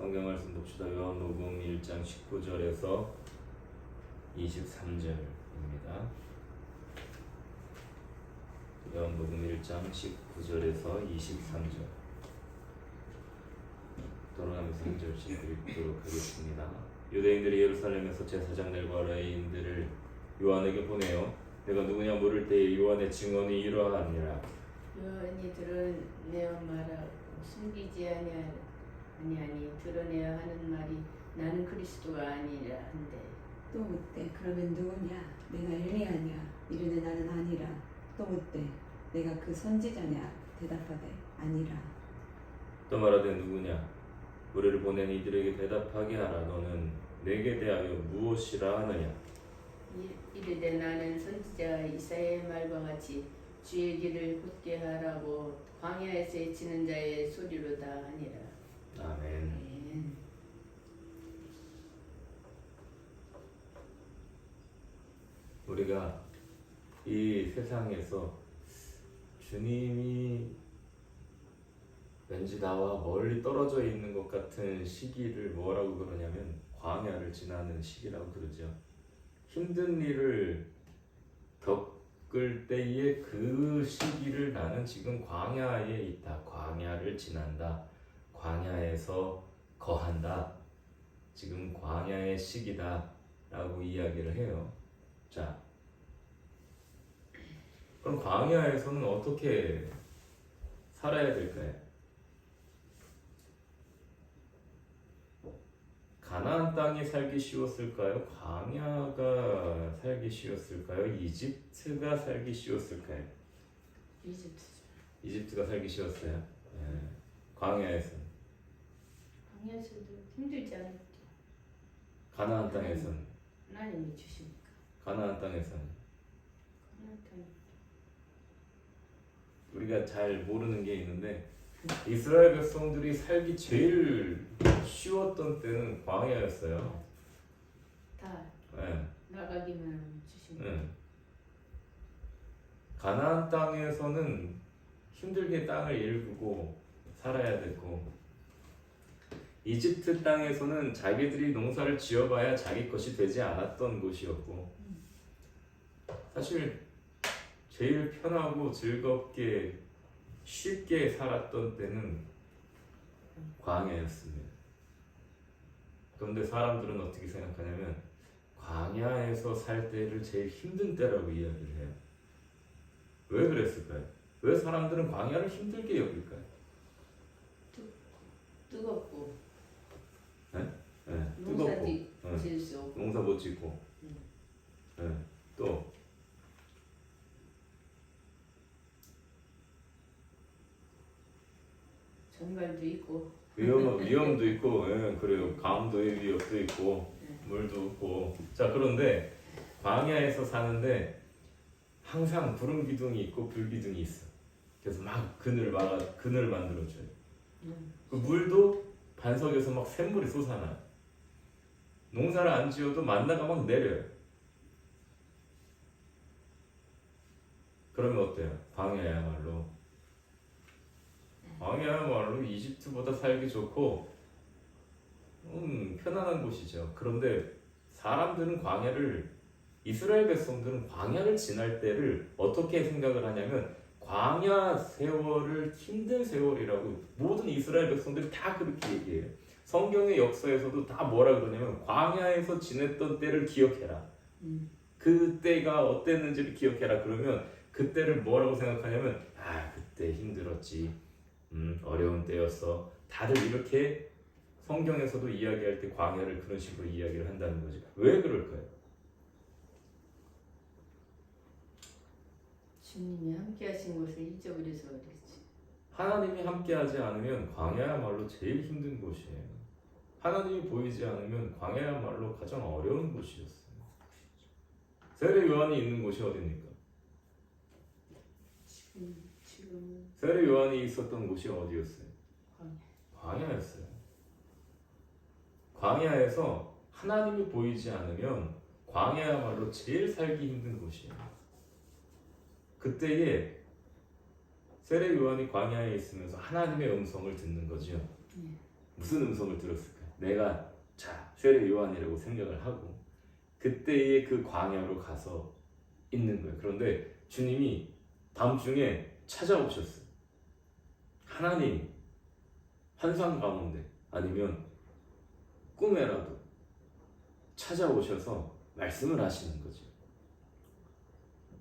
성경 말씀 봅시다. 요한복음 1장 19절에서 23절입니다. 요한복음 1장 19절에서 23절 돌아가면서 한 절씩 읽도록 하겠습니다. 유대인들이 예루살렘에서 제사장들과 레위인들을 요한에게 보내어 내가 누구냐 물을 때에 요한의 증언이 이러하니라. 요한이 드러내어 말하고 숨기지 아니하니 드러내야 하는 말이 나는 그리스도가 아니라 한데 또 묻되 그러면 누구냐 내가 엘리야냐 이르되 나는 아니라. 또 묻되 내가 그 선지자냐 대답하되 아니라. 또 말하되 누구냐 우리를 보낸 이들에게 대답하게 하라. 너는 내게 대하여 무엇이라 하느냐. 이르되 나는 선지자 이사야의 말과 같이 주의 길을 곧게 하라고 광야에서 외치는 자의 소리로다 하니라. 아멘. 우리가 이 세상에서 주님이 왠지 나와 멀리 떨어져 있는 것 같은 시기를 뭐라고 그러냐면 광야를 지나는 시기라고 그러죠. 힘든 일을 겪을 때의 그 시기를 나는 지금 광야에 있다. 광야를 지난다. 광야에서 거한다. 지금 광야의 시기다 라고 이야기를 해요. 자, 그럼 광야에서는 어떻게 살아야 될까요? 가나안 땅이 살기 쉬웠을까요? 광야가 살기 쉬웠을까요? 이집트가 살기 쉬웠을까요? 이집트가 살기 쉬웠어요. 네. 광야에서는. 광야에서도 힘들지 않았죠. 가나안 땅에서는. 하나님이 주시니까. 가나안 땅에서는. 가나안 땅. 우리가 잘 모르는 게 있는데 이스라엘 백성들이 살기 제일 쉬웠던 때는 광야였어요. 다 네. 나가기만 주시니까. 네. 가나안 땅에서는 힘들게 땅을 일구고 살아야 되고 이집트 땅에서는 자기들이 농사를 지어봐야 자기 것이 되지 않았던 곳이었고 사실 제일 편하고 즐겁게 쉽게 살았던 때는 광야였습니다. 그런데 사람들은 어떻게 생각하냐면 광야에서 살 때를 제일 힘든 때라고 이야기를 해요. 왜 그랬을까요? 왜 사람들은 광야를 힘들게 여길까요? 뜨겁고. 네? 농사 뜨겁고 지을 수 없고. 농사 못 짓고 네. 또 전갈도 있고. 위험도 있고, 예, 그래요. 강도의 위협도 있고, 물도 없고. 자, 그런데 광야에서 사는데 항상 구름 기둥이 있고 불 기둥이 있어. 그래서 막 그늘 만들어줘요. 그 물도 반석에서 막 샘물이 솟아나. 농사를 안 지어도 만나가 막 내려요. 그러면 어때요? 광야야말로 이집트보다 살기 좋고 편안한 곳이죠. 그런데 사람들은 이스라엘 백성들은 광야를 지날 때를 어떻게 생각을 하냐면 광야 세월을 힘든 세월이라고 모든 이스라엘 백성들이 다 그렇게 얘기해요. 성경의 역사에서도 다 뭐라 그러냐면 광야에서 지냈던 때를 기억해라. 그때가 어땠는지를 기억해라. 그러면 그때를 뭐라고 생각하냐면 그때 힘들었지. 어려운 때였어. 다들 이렇게 성경에서도 이야기할 때 광야를 그런 식으로 이야기를 한다는 거지. 왜 그럴까요? 주님이 함께 하신 것을 잊어버려서 그렇지. 하나님이 함께하지 않으면 광야야말로 제일 힘든 곳이에요. 하나님이 보이지 않으면 광야야말로 가장 어려운 곳이었어요. 세례 요한이 있는 곳이 어디입니까? 지금 세례 요한이 있었던 곳이 어디였어요? 광야. 광야였어요. 광야에서 하나님이 보이지 않으면 광야야말로 제일 살기 힘든 곳이에요. 그때에 세례 요한이 광야에 있으면서 하나님의 음성을 듣는 거죠. 무슨 음성을 들었을까? 내가 자 쉐레 요한이라고 생각을 하고 그때의 그 광야로 가서 있는 거예요. 그런데 주님이 다음 중에 찾아오셨어요. 하나님 환상 가운데 아니면 꿈에라도 찾아오셔서 말씀을 하시는 거죠.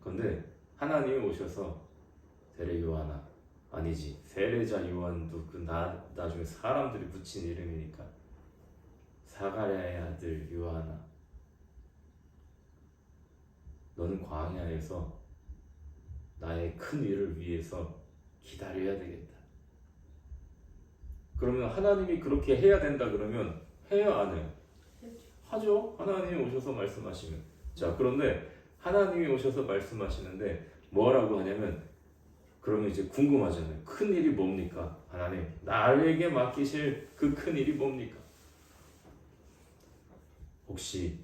그런데 하나님이 오셔서 세례 요한아, 아니지 세례자 요한도 그 나중에 사람들이 붙인 이름이니까 사가랴의 아들 요한아, 너는 광야에서 나의 큰 일을 위해서 기다려야 되겠다. 그러면 하나님이 그렇게 해야 된다 그러면 해요, 안 해요? 하죠. 하나님이 오셔서 말씀하시면. 자, 그런데 하나님이 오셔서 말씀하시는데 뭐라고 하냐면, 그러면 이제 궁금하잖아요. 큰 일이 뭡니까? 하나님, 나에게 맡기실 그 큰 일이 뭡니까? 혹시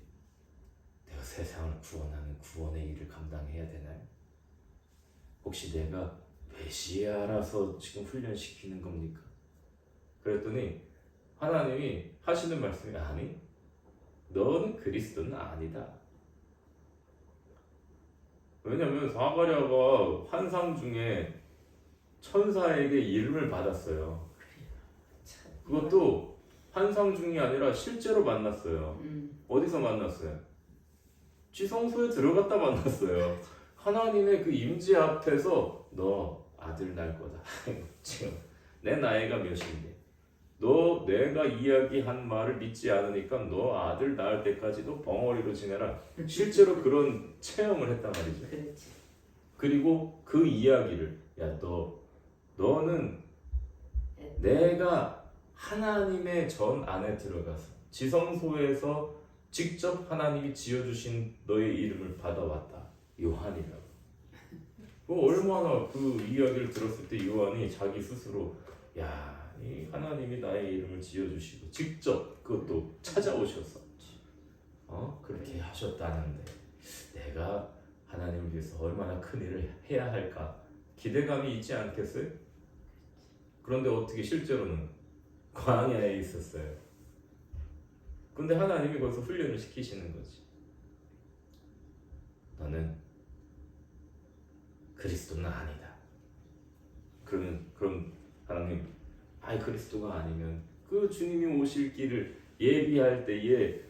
내가 세상을 구원하는 구원의 일을 감당해야 되나요? 혹시 내가 메시아라서 지금 훈련시키는 겁니까? 그랬더니 하나님이 하시는 말씀이 아니, 너는 그리스도는 아니다. 왜냐면 사가랴가 환상 중에 천사에게 이름을 받았어요. 그것도 환상 중이 아니라 실제로 만났어요. 어디서 만났어요? 지성소에 들어갔다 만났어요. 하나님의 그 임재 앞에서 너 아들 낳을 거다. 지금 내 나이가 몇인데 너 내가 이야기한 말을 믿지 않으니까 너 아들 낳을 때까지도 벙어리로 지내라. 실제로 그런 체험을 했단 말이죠. 그렇지. 그리고 그 이야기를 야 너는 내가 하나님의 전 안에 들어가서 지성소에서 직접 하나님이 지어주신 너의 이름을 받아왔다. 요한이라고. 얼마나 그 이야기를 들었을 때 요한이 자기 스스로 야, 이 하나님이 나의 이름을 지어주시고 직접 그것도 찾아오셔서 그렇게 하셨다는데 내가 하나님을 위해서 얼마나 큰 일을 해야 할까 기대감이 있지 않겠어요? 그런데 어떻게 실제로는 광야에 있었어요. 근데 하나님이 거기서 훈련을 시키시는 거지. 너는 그리스도는 아니다. 그럼 하나님, 아이 그리스도가 아니면 그 주님이 오실 길을 예비할 때에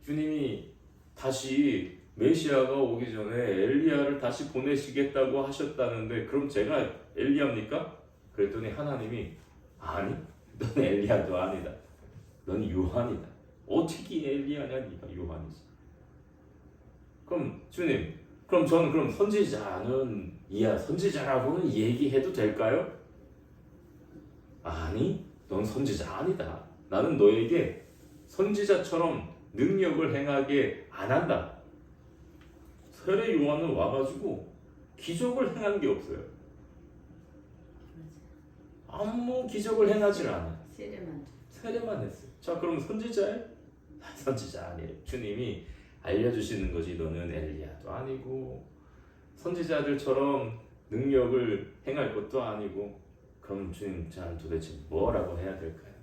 주님이 다시 메시아가 오기 전에 엘리야를 다시 보내시겠다고 하셨다는데 그럼 제가 엘리야입니까? 그랬더니 하나님이 아니, 넌 엘리야도 아니다. 넌 요한이다. 어떻게 엘리야냐? 네가 요한이지. 그럼 주님, 그럼 저는 그럼 선지자는 선지자라고는 얘기해도 될까요? 아니, 넌 선지자 아니다. 나는 너에게 선지자처럼 능력을 행하게 안 한다. 세례 요한은 와가지고 기적을 행한 게 없어요. 아무 기적을 행하지 않아. 세례만 했어요. 자, 그럼 선지자예요? 선지자 아니에요. 주님이 알려주시는 것이 너는 엘리야도 아니고 선지자들처럼 능력을 행할 것도 아니고 그럼 주님 저는 도대체 뭐라고 해야 될까요?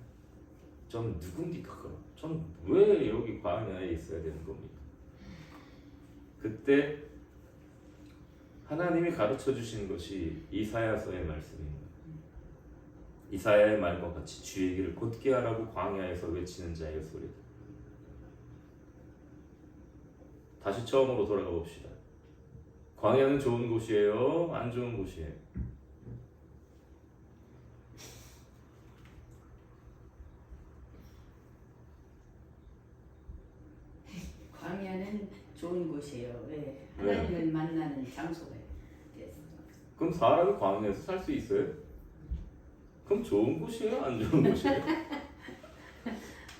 전 누굽니까 그럼? 전 왜 여기 광야에 있어야 되는 겁니까? 그때 하나님이 가르쳐 주신 것이 이사야서의 말씀입니다. 이사야의 말과 같이 주의 길을 곧게 하라고 광야에서 외치는 자의 소리다. 다시 처음으로 돌아가 봅시다. 광야는 좋은 곳이에요? 안 좋은 곳이에요? 광야는 좋은 곳이에요. 왜? 하나님을 만나는 장소가 됐어. 그럼 사람이 광야에서 살 수 있어요? 그럼 좋은 곳이에요? 안 좋은 곳이에요?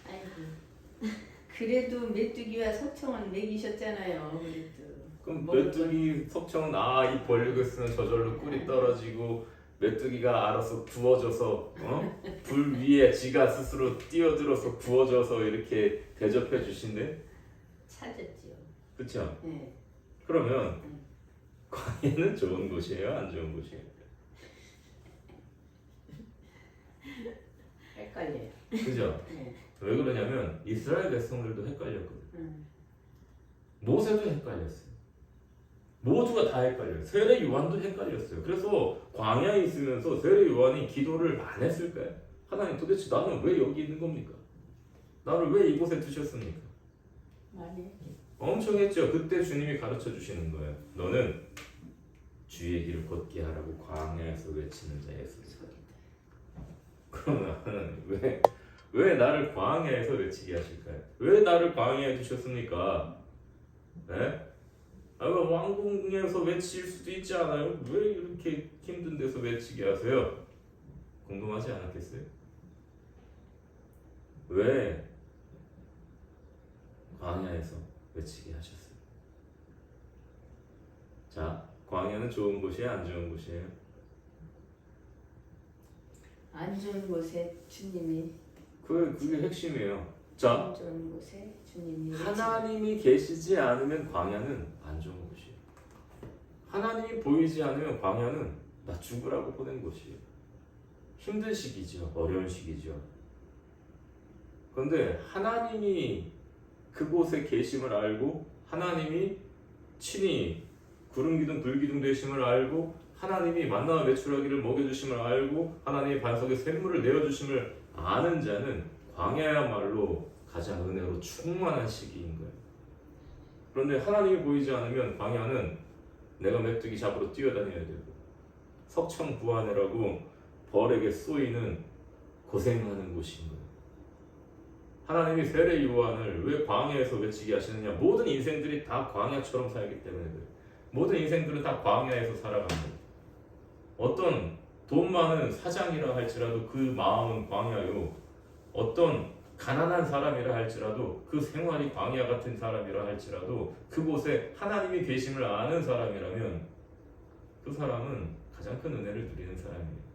아이고. 그래도 메뚜기와 석청은 먹이셨잖아요. 그래도. 그럼 메뚜기, 석청은 이 벌리고 있으면 저절로 꿀이 떨어지고 메뚜기가 알아서 구워져서 불 위에 지가 스스로 뛰어들어서 구워져서 이렇게 대접해 주신대. 찾았지요. 그렇죠? 네. 그러면 광야는 좋은 곳이에요? 안 좋은 곳이에요? 헷갈려요. 그죠? 네. 왜 그러냐면 이스라엘 백성들도 헷갈렸거든. 음. 모세도 헷갈렸어요. 모두가 다 헷갈려요. 세례 요한도 헷갈렸어요. 그래서 광야에 있으면서 세례 요한이 기도를 안 했을까요? 하나님 도대체 나는 왜 여기 있는 겁니까? 나를 왜 이곳에 두셨습니까? 많이 했죠. 엄청 했죠. 그때 주님이 가르쳐 주시는 거예요. 너는 주의 길을 걷게 하라고 광야에서 외치는 자의 소리. 그러면 왜 나를 광야에서 외치게 하실까요? 왜 나를 광야에 두셨습니까? 네? 왕궁에서 외칠 수도 있지 않아요? 왜 이렇게 힘든 데서 외치게 하세요? 궁금하지 않았겠어요? 왜 광야에서 외치게 하셨어요? 자, 광야는 좋은 곳이에요? 안 좋은 곳이에요? 안 좋은 곳에 주님이 그게 핵심이에요. 자, 안 좋은 곳에 주님이 하나님이 계시지 않으면 광야는 안 좋은 곳이에요. 하나님이 보이지 않으면 광야는 나 죽으라고 보낸 곳이에요. 힘든 시기죠. 어려운 시기죠. 그런데 하나님이 그곳에 계심을 알고 하나님이 친히 구름기둥 불기둥 되심을 알고 하나님이 만나와 메추라기를 먹여주심을 알고 하나님이 반석에 샘물을 내어주심을 아는 자는 광야야말로 가장 은혜로 충만한 시기인 거예요. 그런데 하나님이 보이지 않으면 광야는 내가 메뚜기 잡으러 뛰어다녀야 되고 석청 구하느라고 벌에게 쏘이는 고생하는 곳인 거예요. 하나님이 세례 요한을 왜 광야에서 외치게 하시느냐? 모든 인생들이 다 광야처럼 살기 때문에 그래요. 모든 인생들은 다 광야에서 살아갑니다. 어떤 돈 많은 사장이라 할지라도 그 마음은 광야요. 어떤 가난한 사람이라 할지라도 그 생활이 광야 같은 사람이라 할지라도 그곳에 하나님이 계심을 아는 사람이라면 그 사람은 가장 큰 은혜를 누리는 사람이에요.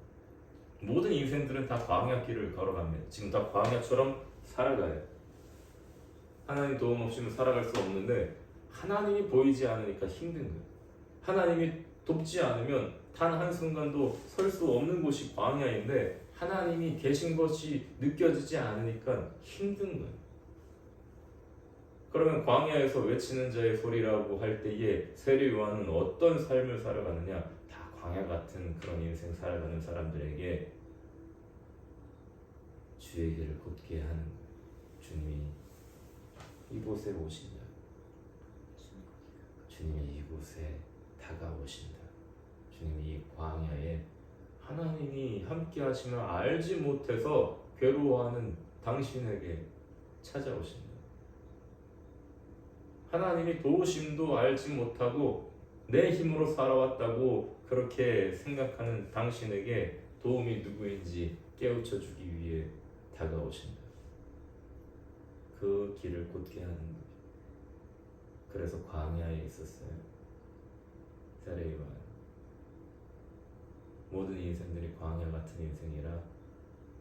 모든 인생들은 다 광야길을 걸어갑니다. 지금 다 광야처럼 살아가요. 하나님 도움 없이는 살아갈 수 없는데 하나님이 보이지 않으니까 힘든 거예요. 하나님이 돕지 않으면 단 한순간도 설 수 없는 곳이 광야인데 하나님이 계신 것이 느껴지지 않으니까 힘든 거예요. 그러면 광야에서 외치는 자의 소리라고 할 때에 세례 요한은 어떤 삶을 살아가느냐? 다 광야 같은 그런 인생 살아가는 사람들에게 주의 길을 곧게 하는 거예요. 주님이 이곳에 오신다. 주님이 이곳에 다가오신다. 주님이 이 광야에 하나님이 함께 하심을 알지 못해서 괴로워하는 당신에게 찾아오신다. 하나님이 도우심도 알지 못하고 내 힘으로 살아왔다고 그렇게 생각하는 당신에게 도움이 누구인지 깨우쳐 주기 위해 다가오신다. 그 길을 곧게 하는 거죠. 그래서 광야에 있었어요. 세례 요한. 모든 인생들이 광야 같은 인생이라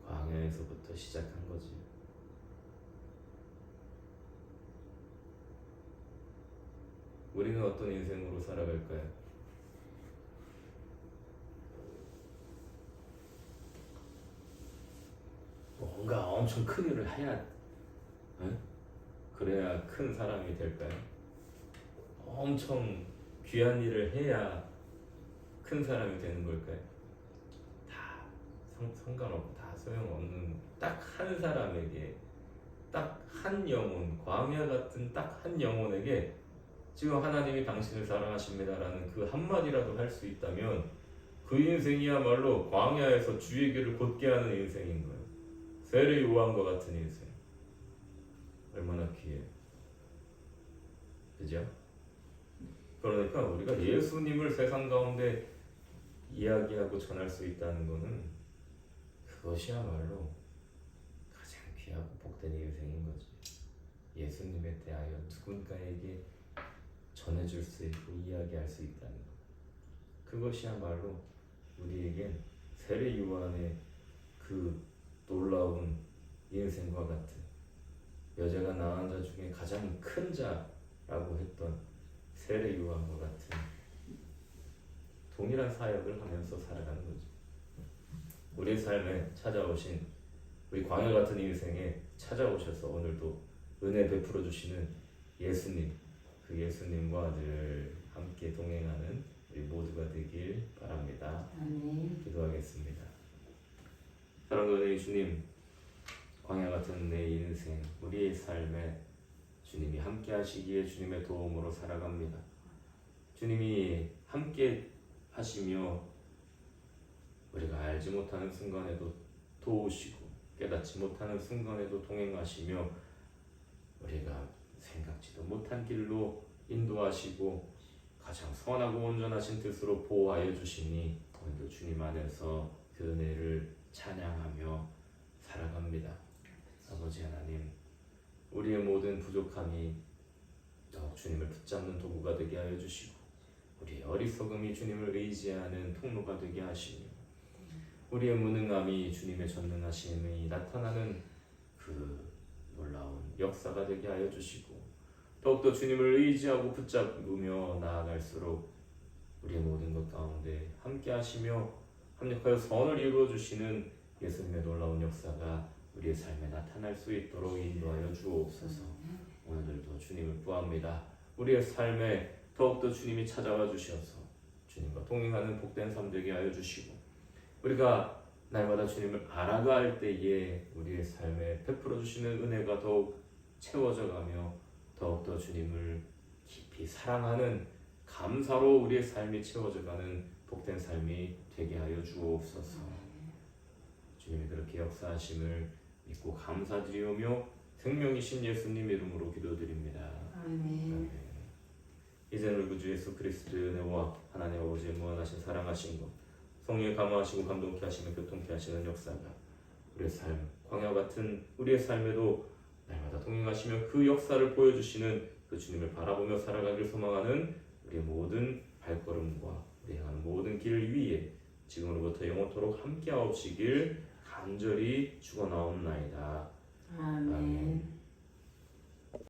광야에서부터 시작한 거지. 우리는 어떤 인생으로 살아갈까요? 뭔가 엄청 큰 일을 해야, 응? 그래야 큰 사람이 될까요? 엄청 귀한 일을 해야 큰 사람이 되는 걸까요? 다 상관없고 다 소용없는 딱 한 사람에게, 딱 한 영혼, 광야 같은 딱 한 영혼에게 지금 하나님이 당신을 사랑하십니다라는 그 한마디라도 할 수 있다면 그 인생이야말로 광야에서 주의 길을 곧게 하는 인생인 거예요. 세례 요한과 같은 인생. 얼마나 귀해요. 그죠? 그러니까 우리가 예수님을 세상 가운데 이야기하고 전할 수 있다는 것은 그것이야말로 가장 귀하고 복된 인생인 거지. 예수님에 대하여 누군가에게 전해줄 수 있고 이야기할 수 있다는 것. 그것이야말로 우리에겐 세례 요한의 그 놀라운 인생과 같은, 여자가 낳은 자 중에 가장 큰 자라고 했던 세례 요한과 같은 동일한 사역을 하면서 살아가는 거죠. 우리 삶에 찾아오신 우리 광야 같은 인생에 찾아오셔서 오늘도 은혜 베풀어 주시는 예수님, 그 예수님과 늘 함께 동행하는 우리 모두가 되길 바랍니다. 아멘. 기도하겠습니다. 사랑하는 주님, 광야 같은 내 인생, 우리의 삶에 주님이 함께 하시기에 주님의 도움으로 살아갑니다. 주님이 함께 하시며 우리가 알지 못하는 순간에도 도우시고 깨닫지 못하는 순간에도 동행하시며 우리가 생각지도 못한 길로 인도하시고 가장 선하고 온전하신 뜻으로 보호하여 주시니 오늘도 주님 안에서 그 은혜를 찬양하며 살아갑니다. 아버지 하나님, 우리의 모든 부족함이 더욱 주님을 붙잡는 도구가 되게 하여 주시고 우리의 어리석음이 주님을 의지하는 통로가 되게 하시며 우리의 무능함이 주님의 전능하심이 나타나는 그 놀라운 역사가 되게 하여 주시고 더욱더 주님을 의지하고 붙잡으며 나아갈수록 우리의 모든 것 가운데 함께 하시며 합력하여 선을 이루어 주시는 예수님의 놀라운 역사가 우리의 삶에 나타날 수 있도록 인도하여 주옵소서. 오늘도 주님을 구합니다. 우리의 삶에 더욱더 주님이 찾아와 주셔서 주님과 동행하는 복된 삶 되게 하여 주시고 우리가 날마다 주님을 알아갈 때에 우리의 삶에 베풀어 주시는 은혜가 더욱 채워져 가며 더욱더 주님을 깊이 사랑하는 감사로 우리의 삶이 채워져 가는 복된 삶이 되게 하여 주옵소서. 주님이 그렇게 역사하심을 믿고 감사드리오며 생명이신 예수님 이름으로 기도드립니다. 아멘. 아멘. 이제는 우리 구주 예수 그리스도의 은혜와 하나님 아버지의 무한하신 사랑하신 것 성령의 감화하시고 감동케 하시며 교통케 하시는 역사가 우리의 삶, 광야 같은 우리의 삶에도 날마다 동행하시며 그 역사를 보여주시는 그 주님을 바라보며 살아가길 소망하는 우리의 모든 발걸음과 우리 향하는 모든 길 위에 지금으로부터 영원토록 함께하옵시길 간절히 축원하옵나이다. 아멘.